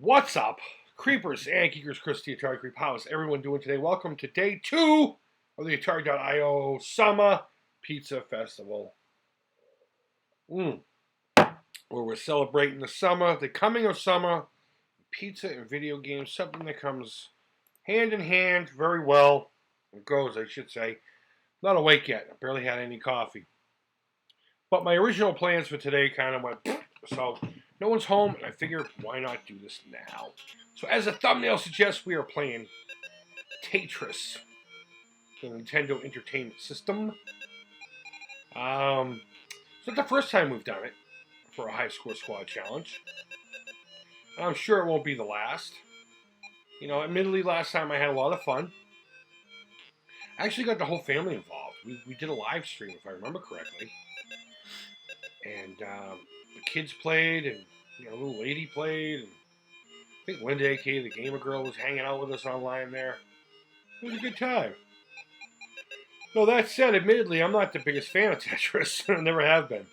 What's up, creepers and geekers? Chris, the Atari Creep. How's everyone doing today? Welcome to day 2 of the Atari.io Summer Pizza Festival. Where we're celebrating the summer, the coming of summer, pizza and video games, something that comes hand in hand very well. It goes, I should say. Not awake yet. I barely had any coffee. But my original plans for today kind of went, so no one's home, and I figured, why not do this now? So as the thumbnail suggests, we are playing Tetris, the Nintendo Entertainment System. It's not the first time we've done it for a high score squad challenge. And I'm sure it won't be the last. You know, admittedly, last time I had a lot of fun. I actually got the whole family involved. We did a live stream, if I remember correctly. And the kids played, and a little lady played, and I think Linda, aka the gamer girl, was hanging out with us online there. It was a good time. So that said, admittedly, I'm not the biggest fan of Tetris. I never have been.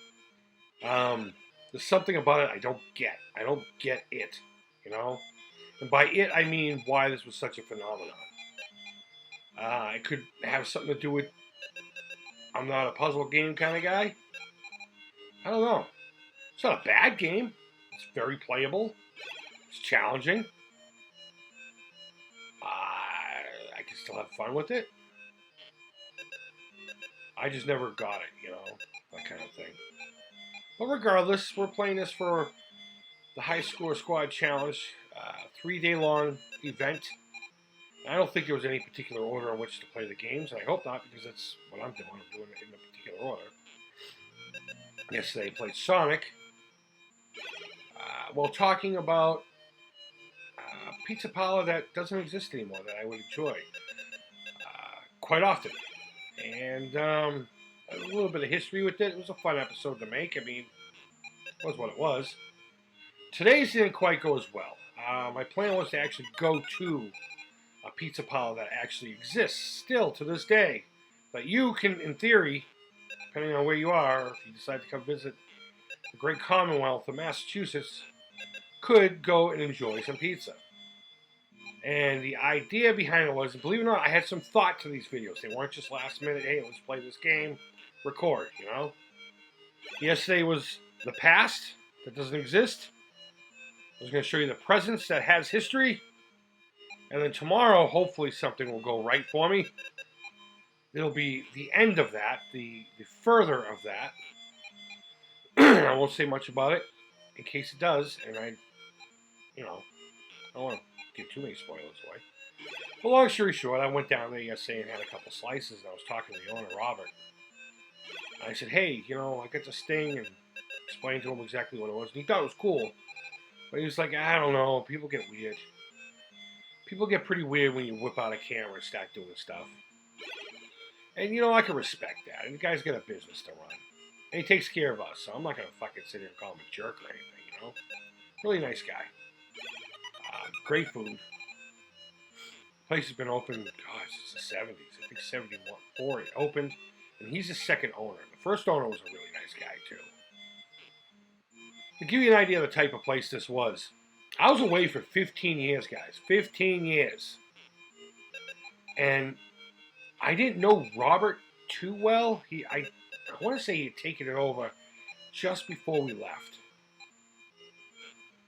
There's something about it I don't get. I don't get it, And by it, I mean why this was such a phenomenon. It could have something to do with I'm not a puzzle game kind of guy. I don't know. It's not a bad game. It's very playable. It's challenging. I can still have fun with it. I just never got it, that kind of thing. But regardless, we're playing this for the High Score Squad Challenge, 3-day long event. I don't think there was any particular order in which to play the games, and I hope not, because that's what I'm doing. I'm doing it in a particular order. Yesterday I played Sonic, while talking about pizza parlor that doesn't exist anymore that I would enjoy quite often. And a little bit of history with it. It was a fun episode to make. I mean, it was what it was. Today's didn't quite go as well. My plan was to actually go to a pizza parlor that actually exists still to this day. That you can, in theory, depending on where you are, if you decide to come visit the great Commonwealth of Massachusetts, could go and enjoy some pizza. And the idea behind it was, believe it or not, I had some thought to these videos. They weren't just last minute, hey, let's play this game, record, Yesterday was the past that doesn't exist. I was going to show you the present that has history. And then tomorrow, hopefully something will go right for me. It'll be the end of that, the further of that. I won't say much about it in case it does, and I don't want to give too many spoilers away. But long story short, I went down there yesterday and had a couple slices, and I was talking to the owner, Robert. I said, hey, I got this thing, and explained to him exactly what it was, and he thought it was cool. But he was like, I don't know, people get weird. People get pretty weird when you whip out a camera and start doing stuff. And, I can respect that. And the guy's got a business to run. And he takes care of us, so I'm not going to fucking sit here and call him a jerk or anything, Really nice guy. Great food. Place has been open, since the 70s. I think 74 it opened. And he's the second owner. The first owner was a really nice guy, too. To give you an idea of the type of place this was, I was away for 15 years, guys. 15 years. And I didn't know Robert too well. I want to say he had taken it over just before we left.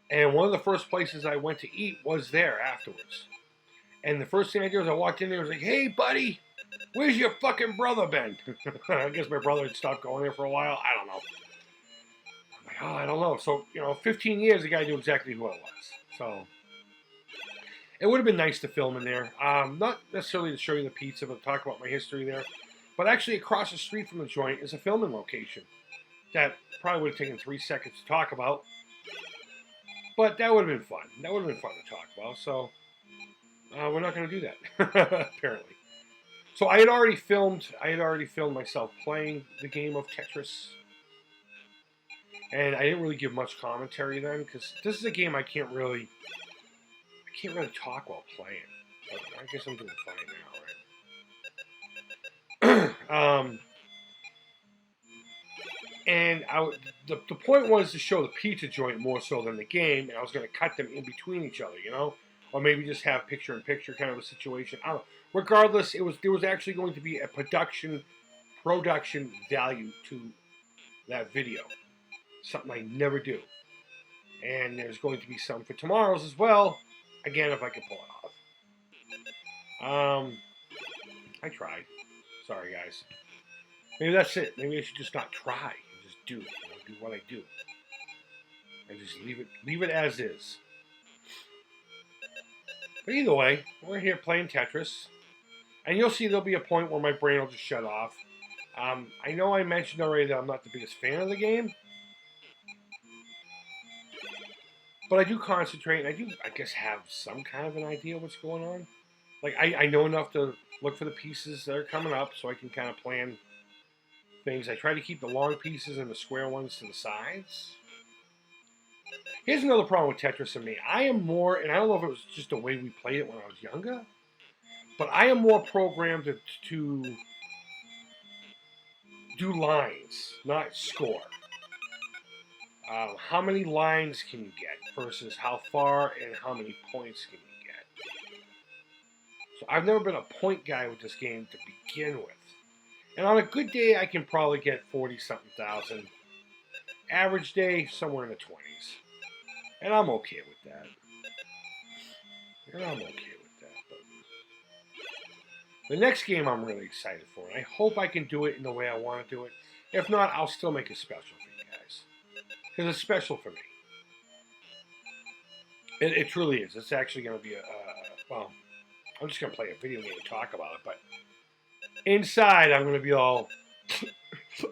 And one of the first places I went to eat was there afterwards. And the first thing I did was I walked in there and was like, hey, buddy, where's your fucking brother been? I guess my brother had stopped going there for a while. I don't know. I'm like, I don't know. So, 15 years, the guy knew exactly who I was. So, it would have been nice to film in there. Not necessarily to show you the pizza, but to talk about my history there. But actually, across the street from the joint is a filming location that probably would have taken 3 seconds to talk about. But that would have been fun. That would have been fun to talk about. So, we're not going to do that, apparently. So, I had already filmed myself playing the game of Tetris. And I didn't really give much commentary then, because this is a game I can't really talk while playing. But I guess I'm doing fine now, right? And the point was to show the pizza joint more so than the game, and I was going to cut them in between each other, or maybe just have picture-in-picture kind of a situation. I don't know. Regardless, there was actually going to be a production value to that video, something I never do. And there's going to be some for tomorrow's as well, again, if I can pull it off. I tried. Sorry, guys. Maybe that's it. Maybe I should just not try and just do what I do. And just leave it as is. But either way, we're here playing Tetris. And you'll see there'll be a point where my brain will just shut off. I know I mentioned already that I'm not the biggest fan of the game. But I do concentrate, and I do, I guess, have some kind of an idea of what's going on. Like, I know enough to look for the pieces that are coming up so I can kind of plan things. I try to keep the long pieces and the square ones to the sides. Here's another problem with Tetris and me. I am more, and I don't know if it was just the way we played it when I was younger, but I am more programmed to do lines, not score. How many lines can you get versus how far and how many points can you get? So I've never been a point guy with this game to begin with. And on a good day, I can probably get 40-something thousand. Average day, somewhere in the 20s. And I'm okay with that. But the next game I'm really excited for, and I hope I can do it in the way I want to do it. If not, I'll still make it special for you guys. Because it's special for me. It truly is. It's actually going to be well, I'm just going to play a video game and talk about it, but inside I'm going to be all, so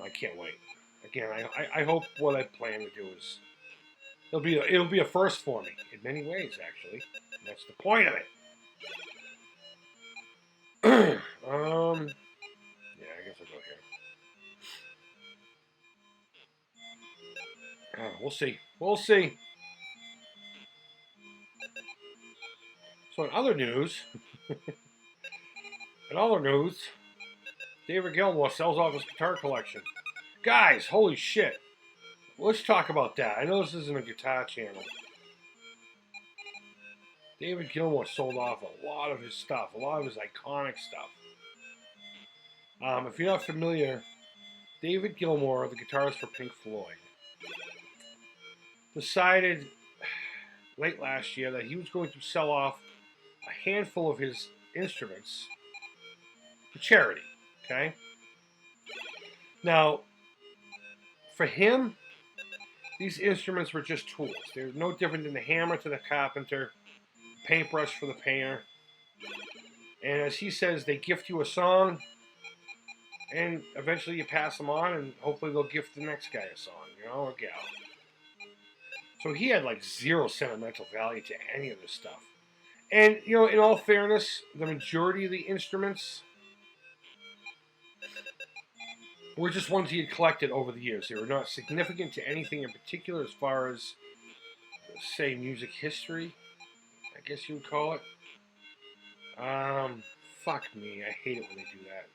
I can't wait. Again, I hope what I plan to do is, it'll be a first for me, in many ways, actually. And that's the point of it. Yeah, I guess I'll go here. We'll see. So in other news, David Gilmour sells off his guitar collection. Guys, holy shit. Let's talk about that. I know this isn't a guitar channel. David Gilmour sold off a lot of his stuff, a lot of his iconic stuff. If you're not familiar, David Gilmour, the guitarist for Pink Floyd, decided late last year that he was going to sell off a handful of his instruments for charity, okay? Now, for him, these instruments were just tools. They're no different than the hammer to the carpenter, paintbrush for the painter. And as he says, they gift you a song, and eventually you pass them on, and hopefully they'll gift the next guy a song, or gal. So he had like zero sentimental value to any of this stuff. And, in all fairness, the majority of the instruments were just ones he had collected over the years. They were not significant to anything in particular as far as, say, music history, I guess you would call it. Fuck me, I hate it when they do that.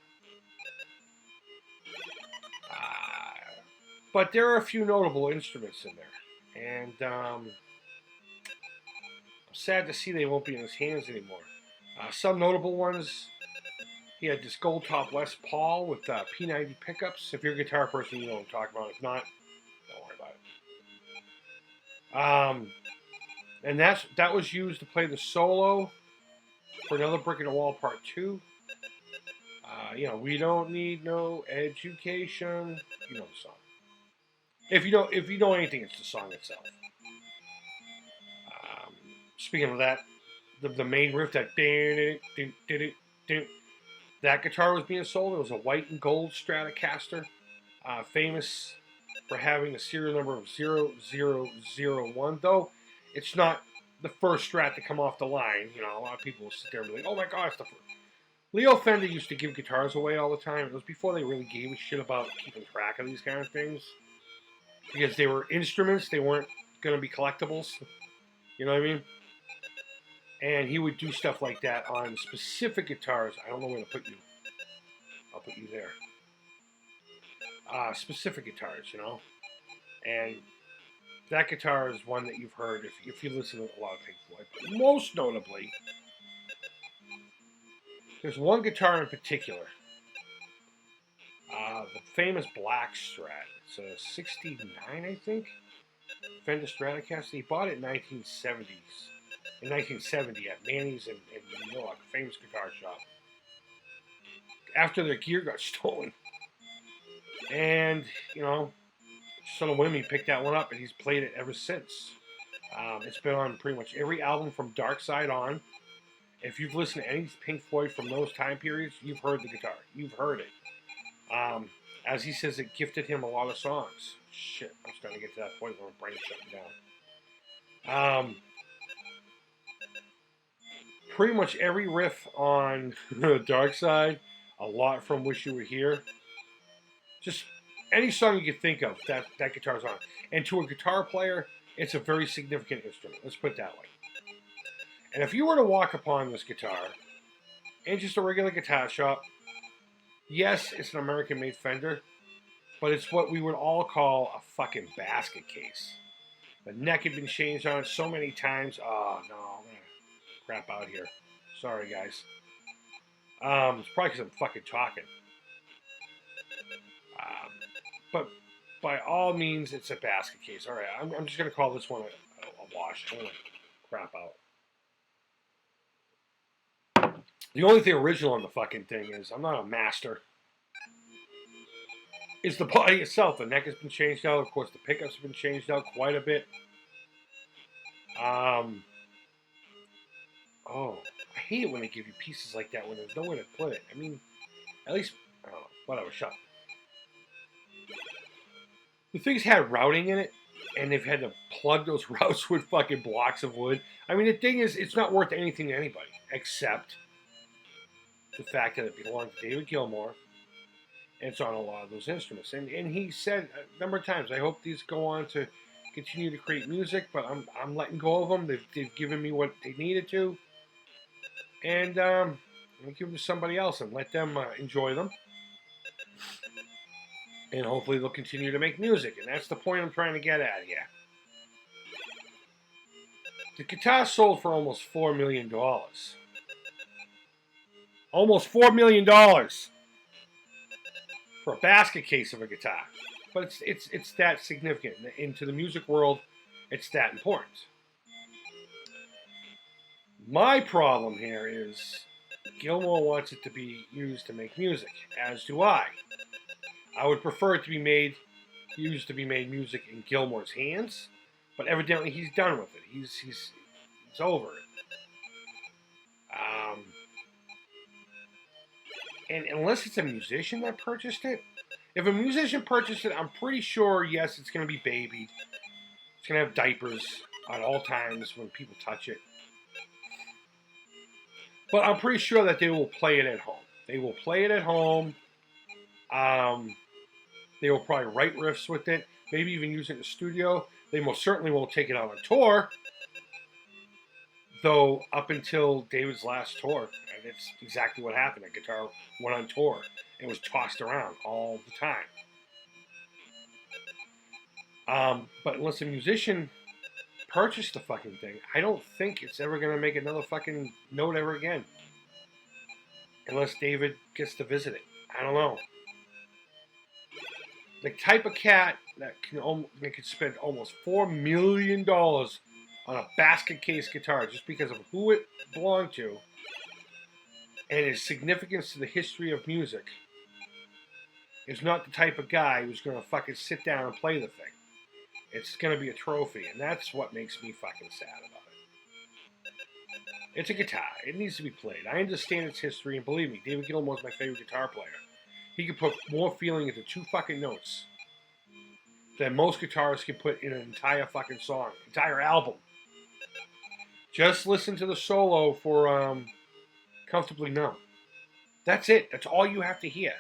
But there are a few notable instruments in there. And I'm sad to see they won't be in his hands anymore. Some notable ones, he had this gold top Les Paul with P90 pickups. If you're a guitar person, you know what I'm talking about. If not, don't worry about it. And that was used to play the solo for Another Brick in the Wall Part 2. We don't need no education. You know the song. If you know anything, it's the song itself. Speaking of that, the main riff, that guitar was being sold. It was a white and gold Stratocaster, famous for having the serial number of 0001. Though it's not the first Strat to come off the line. A lot of people will sit there and be like, "Oh my God, it's the first." Leo Fender used to give guitars away all the time. It was before they really gave a shit about keeping track of these kind of things, because they were instruments. They weren't going to be collectibles. You know what I mean? And he would do stuff like that on specific guitars. I don't know where to put you. I'll put you there. Specific guitars, you know? And that guitar is one that you've heard if you listen to a lot of Pink Floyd. But most notably, there's one guitar in particular. The famous Black Strat. It's a 69, I think. Fender Stratocaster. He bought it in 1970s. In 1970 at Manny's in New York, a famous guitar shop. After their gear got stolen. And, you know, son of whim, he picked that one up and he's played it ever since. It's been on pretty much every album from Dark Side on. If you've listened to any Pink Floyd from those time periods, you've heard the guitar. You've heard it. As he says, it gifted him a lot of songs. Shit, I'm starting to get to that point where my brain's shutting down. Pretty much every riff on the Dark Side, a lot from Wish You Were Here. Just any song you can think of, that guitar's on. And to a guitar player, it's a very significant instrument. Let's put it that way. And if you were to walk upon this guitar in just a regular guitar shop, yes, it's an American-made Fender, but it's what we would all call a fucking basket case. The neck had been changed on it so many times. Oh, no, I'm going to crap out here. Sorry, guys. It's probably because I'm fucking talking. But by all means, it's a basket case. All right, I'm just going to call this one a wash. I'm going to crap out. The only thing original on the fucking thing is, I'm not a master, is the body itself. The neck has been changed out. Of course, the pickups have been changed out quite a bit. Oh, I hate it when they give you pieces like that when there's nowhere to put it. I mean, at least, I don't know, whatever, shut up. The thing's had routing in it, and they've had to plug those routes with fucking blocks of wood. I mean, the thing is, it's not worth anything to anybody, except the fact that it belonged to David Gilmour, and it's on a lot of those instruments. And he said a number of times, I hope these go on to continue to create music, but I'm letting go of them. They've given me what they needed to. And I'm going to give them to somebody else and let them enjoy them. And hopefully they'll continue to make music. And that's the point I'm trying to get at here. The guitar sold for almost $4 million. Almost $4 million for a basket case of a guitar. But it's that significant. Into the music world, it's that important. My problem here is Gilmour wants it to be used to make music, as do I. I would prefer it to be used to make music in Gilmour's hands, but evidently he's done with it. He's over it. And unless it's a musician that purchased it, if a musician purchased it, I'm pretty sure, yes, it's going to be babied. It's going to have diapers at all times when people touch it. But I'm pretty sure that they will play it at home. They will play it at home. They will probably write riffs with it. Maybe even use it in the studio. They most certainly won't take it out on tour. Though, up until David's last tour, and it's exactly what happened. That guitar went on tour and was tossed around all the time. But unless a musician purchased the fucking thing, I don't think it's ever going to make another fucking note ever again. Unless David gets to visit it. I don't know. The type of cat that could spend almost $4 million on a basket case guitar just because of who it belonged to and its significance to the history of music is not the type of guy who's going to fucking sit down and play the thing. It's going to be a trophy, and that's what makes me fucking sad about it. It's a guitar. It needs to be played. I understand its history, and believe me, David Gilmour's my favorite guitar player. He can put more feeling into two fucking notes than most guitarists can put in an entire fucking song, entire album. Just listen to the solo for Comfortably Numb. That's it. That's all you have to hear.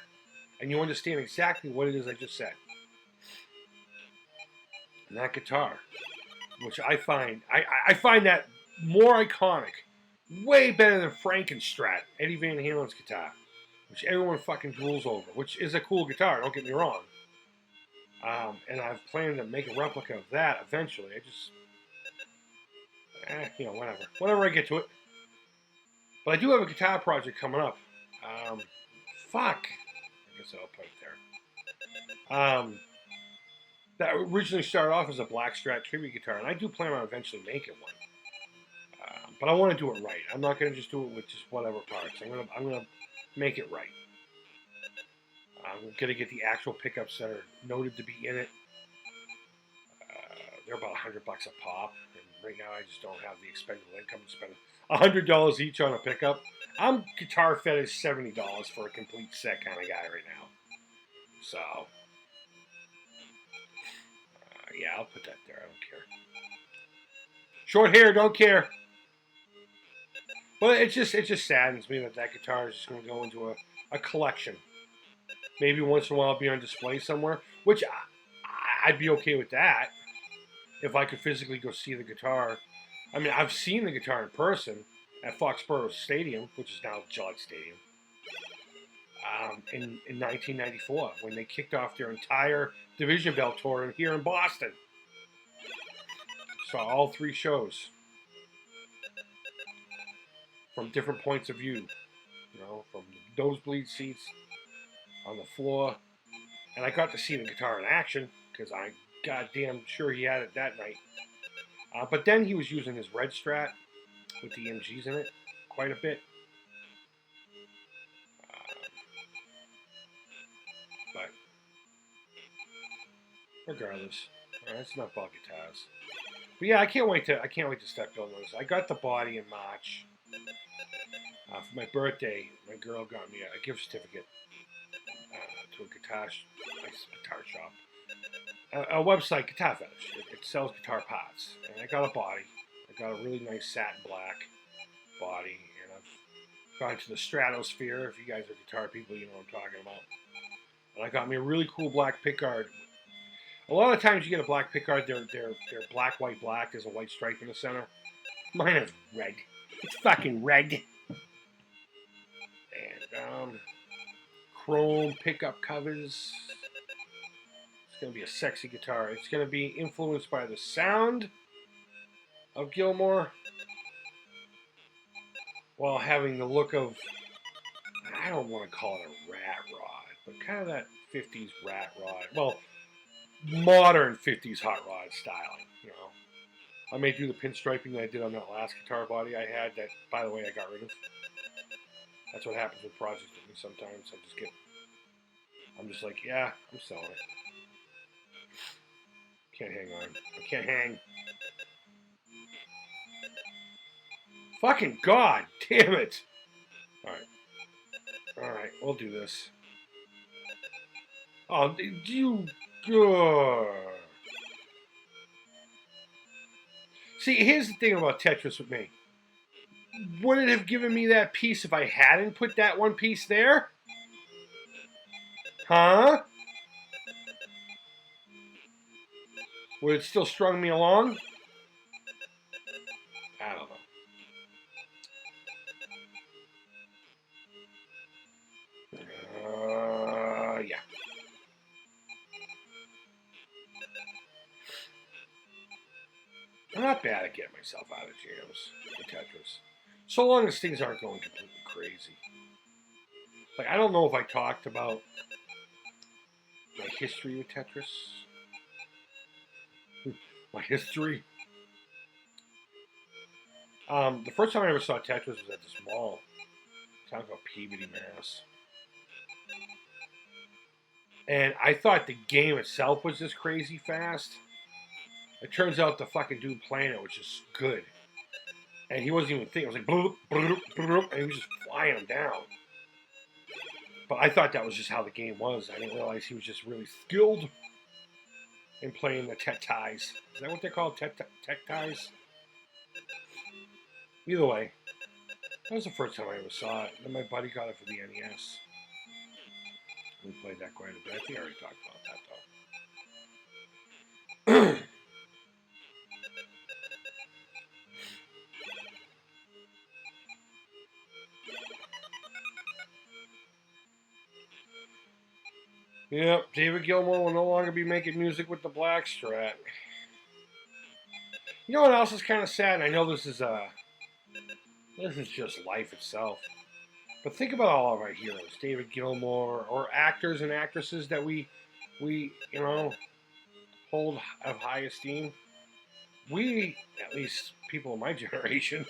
And you understand exactly what it is I just said. And that guitar, which I find that more iconic, way better than Frankenstrat, Eddie Van Halen's guitar. which everyone fucking drools over, which is a cool guitar, don't get me wrong. And I've planned to make a replica of that eventually. I just, whatever. Whenever I get to it. But I do have a guitar project coming up. Fuck. I guess I'll put it there. That originally started off as a black Strat tribute guitar, and I do plan on eventually making one. But I want to do it right. I'm not going to just do it with just whatever parts. I'm gonna make it right. I'm going to get the actual pickups that are noted to be in it. They're about $100 a pop, and right now I just don't have the expendable income to spend $100 each on a pickup. I'm guitar fed at $70 for a complete set kind of guy right now. So, yeah, I'll put that there. I don't care. Short hair, don't care. But it just saddens me that guitar is just going to go into a collection. Maybe once in a while it'll be on display somewhere, which I'd be okay with that if I could physically go see the guitar. I mean, I've seen the guitar in person at Foxborough Stadium, which is now Gillette Stadium, in 1994 when they kicked off their entire Division Bell tour here in Boston. Saw all 3 shows from different points of view, from the nosebleed seats, on the floor, and I got to see the guitar in action because I'm goddamn sure he had it that night. But then he was using his red Strat with the MGs in it quite a bit. But regardless, it's not about guitars. But yeah, I can't wait to start building those. I got the body in March. For my birthday, my girl got me a gift certificate to a guitar shop. A website, Guitar Fetish. It sells guitar parts. And I got a body. I got a really nice satin black body. And I've gone to the stratosphere. If you guys are guitar people, you know what I'm talking about. And I got me a really cool black pickguard. A lot of times you get a black pickguard, they're black, white, black. There's a white stripe in the center. Mine is red. It's fucking red. And chrome pickup covers. It's going to be a sexy guitar. It's going to be influenced by the sound of Gilmore while having the look of, I don't want to call it a rat rod, but kind of that 50s rat rod. Well, modern 50s hot rod styling, I may do the pinstriping that I did on that last guitar body I had that, by the way, I got rid of. That's what happens with projects with me sometimes. I'm just like, yeah, I'm selling it. Can't hang on. I can't hang. Fucking God damn it. Alright, we'll do this. Oh, you... See, here's the thing about Tetris with me. Would it have given me that piece if I hadn't put that one piece there? Huh? Would it still strung me along? I don't know. Yeah. I'm not bad at getting myself out of jams in Tetris. So long as things aren't going completely crazy. Like, I don't know if I talked about my history with Tetris. My history. The first time I ever saw Tetris was at this mall. Town called Peabody, Mass. And I thought the game itself was just crazy fast. It turns out the fucking dude playing it was just good. And he wasn't even thinking. It was like, bloop, bloop, bloop, and he was just flying them down. But I thought that was just how the game was. I didn't realize he was just really skilled in playing the tet-ties. Is that what they're called? Tet-ties? Either way, that was the first time I ever saw it. Then my buddy got it for the NES. We played that quite a bit. I think I already talked about that, though. Yep, David Gilmour will no longer be making music with the Black Strat. You know what else is kind of sad? And I know this is just life itself. But think about all of our heroes, David Gilmour, or actors and actresses that we hold of high esteem. We, at least people of my generation,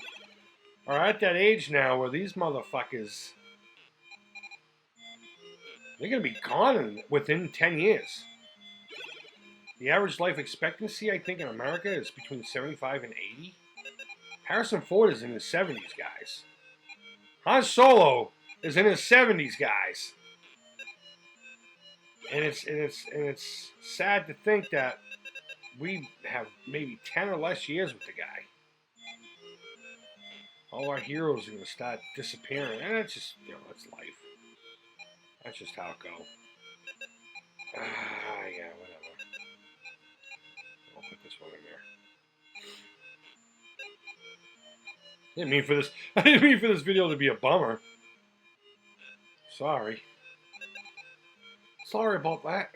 are at that age now where these motherfuckers, they're going to be gone within 10 years. The average life expectancy, I think, in America is between 75 and 80. Harrison Ford is in his 70s, guys. Han Solo is in his 70s, guys. And it's sad to think that we have maybe 10 or less years with the guy. All our heroes are going to start disappearing. And that's just, that's life. That's just how it goes. Yeah, whatever. I'll put this one in there. I didn't mean for this video to be a bummer. Sorry. Sorry about that.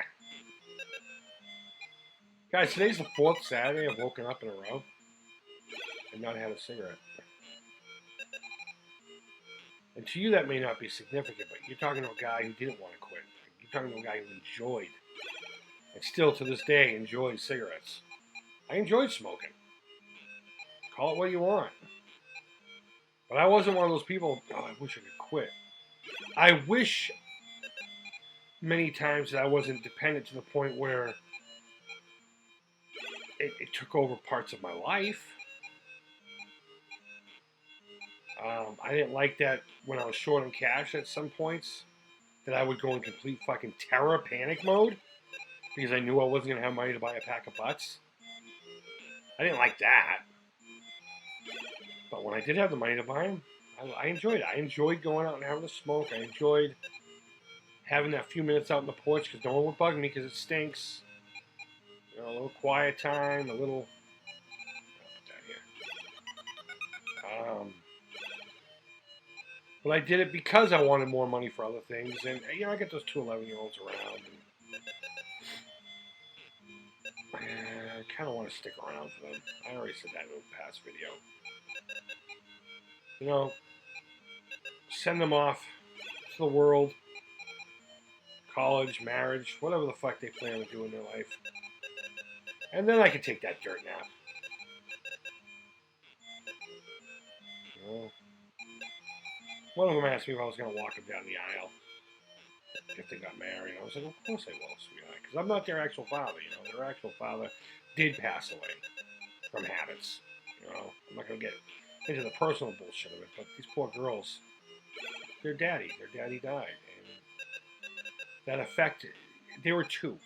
Guys, today's the 4th Saturday I've woken up in a row and not had a cigarette. And to you that may not be significant, but you're talking to a guy who didn't want to quit. You're talking to a guy who enjoyed, and still to this day enjoys cigarettes. I enjoyed smoking. Call it what you want. But I wasn't one of those people, I wish I could quit. I wish many times that I wasn't dependent to the point where it took over parts of my life. I didn't like that when I was short on cash at some points, that I would go in complete fucking terror panic mode because I knew I wasn't going to have money to buy a pack of butts. I didn't like that. But when I did have the money to buy them, I enjoyed it. I enjoyed going out and having a smoke. I enjoyed having that few minutes out on the porch because no one would bug me because it stinks. A little quiet time, a little... I'll put that here. But I did it because I wanted more money for other things. And, I get those 2 11-year-olds around. And I kind of want to stick around for them. I already said that in the past video. Send them off to the world. College, marriage, whatever the fuck they plan to do in their life. And then I can take that dirt nap. One of them asked me if I was going to walk them down the aisle if they got married. I was like, of course I will, sweetheart. Because I'm not their actual father, Their actual father did pass away from habits. I'm not going to get into the personal bullshit of it, but these poor girls, their daddy died. And that effect, they were 2.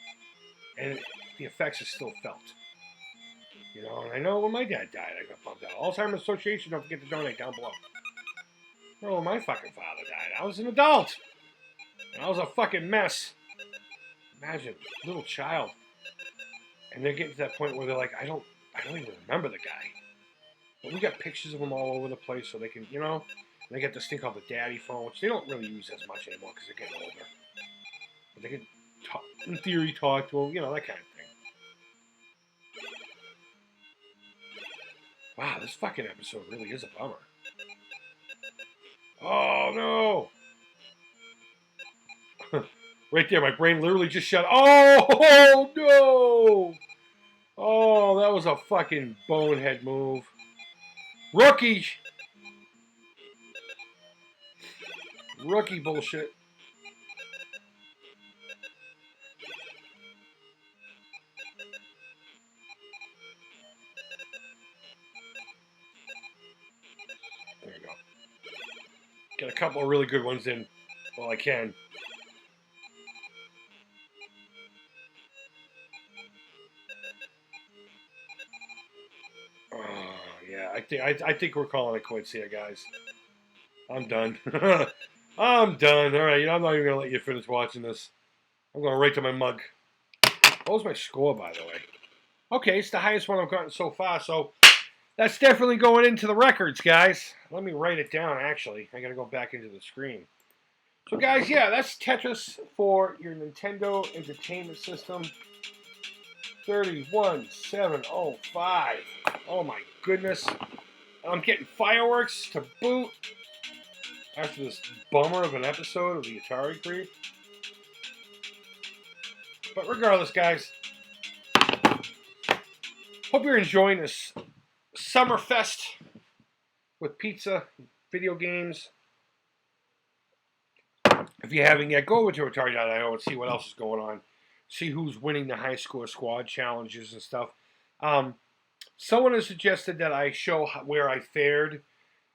And the effects are still felt. And I know when my dad died, I got bummed out. Alzheimer's Association, don't forget to donate down below. When my fucking father died, I was an adult. And I was a fucking mess. Imagine, little child. And they're getting to that point where they're like, I don't even remember the guy. But we got pictures of him all over the place so they can, and they get this thing called the daddy phone, which they don't really use as much anymore because they're getting older. But they can, in theory, talk to him, that kind of thing. Wow, this fucking episode really is a bummer. Oh, no! Right there, my brain literally just shut. Oh, no! Oh, that was a fucking bonehead move. Rookie bullshit. There you go. Get a couple of really good ones in while I can. I think we're calling it quits here, guys. I'm done. I'm done. All right, I'm not even gonna let you finish watching this. I'm going right to my mug. What was my score, by the way? Okay, it's the highest one I've gotten so far, so that's definitely going into the records, guys. Let me write it down, actually. I gotta go back into the screen. So guys, yeah, that's Tetris for your Nintendo Entertainment System. 31705. Oh my goodness. I'm getting fireworks to boot after this bummer of an episode of the Atari Creep. But regardless, guys, hope you're enjoying this summer fest with pizza, video games. If you haven't yet, go over to Atari.io and see what else is going on. See who's winning the high score squad challenges and stuff. Someone has suggested that I show where I fared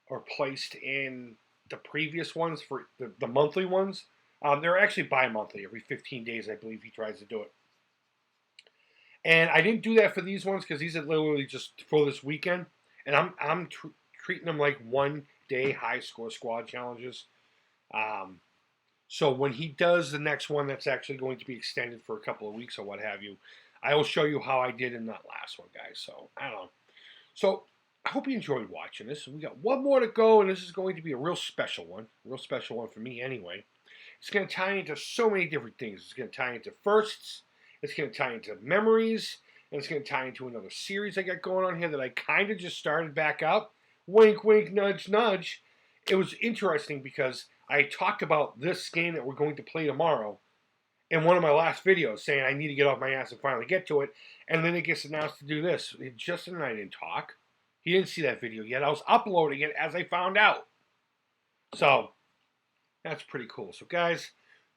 or placed in the previous ones for the monthly ones. They're actually bi-monthly. Every 15 days, I believe he tries to do it. And I didn't do that for these ones because these are literally just for this weekend. And I'm treating them like 1 day high score squad challenges. So when he does the next one that's actually going to be extended for a couple of weeks or what have you, I will show you how I did in that last one, guys. So, I don't know. So, I hope you enjoyed watching this. We got one more to go, and this is going to be a real special one. A real special one for me anyway. It's going to tie into so many different things. It's going to tie into firsts. It's going to tie into memories. And it's going to tie into another series I got going on here that I kind of just started back up. Wink, wink, nudge, nudge. It was interesting because I talked about this game that we're going to play tomorrow in one of my last videos, saying I need to get off my ass and finally get to it. And then it gets announced to do this. Justin and I didn't talk. He didn't see that video yet. I was uploading it as I found out. So, that's pretty cool. So, guys,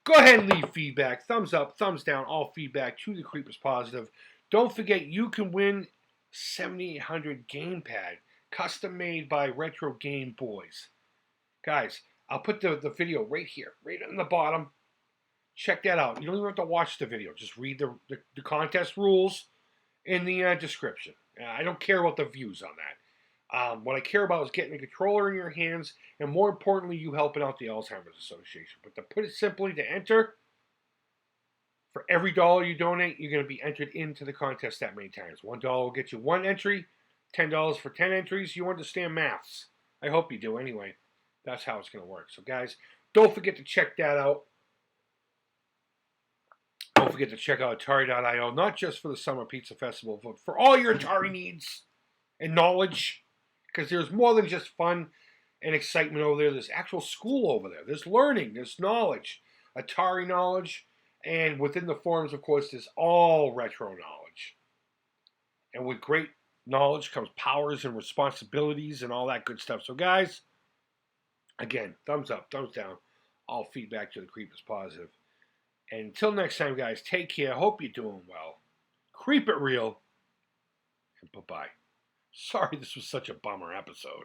go ahead and leave feedback. Thumbs up, thumbs down, all feedback to the Creep is positive. Don't forget, you can win 7800 gamepad, custom made by Retro Game Boys. Guys, I'll put the video right here, right on the bottom. Check that out. You don't even have to watch the video. Just read the contest rules in the description. I don't care about the views on that. What I care about is getting a controller in your hands, and more importantly, you helping out the Alzheimer's Association. But to put it simply, to enter, for every dollar you donate, you're going to be entered into the contest that many times. $1 will get you 1 entry, $10 for 10 entries. You understand maths. I hope you do anyway. That's how it's going to work. So, guys, don't forget to check that out. Don't forget to check out Atari.io, not just for the Summer Pizza Festival, but for all your Atari needs and knowledge. Because there's more than just fun and excitement over there. There's actual school over there. There's learning. There's knowledge. Atari knowledge. And within the forums, of course, there's all retro knowledge. And with great knowledge comes powers and responsibilities and all that good stuff. So, guys, again, thumbs up, thumbs down. All feedback to the Creep is positive. And until next time, guys, take care. Hope you're doing well. Creep it real. And bye-bye. Sorry this was such a bummer episode.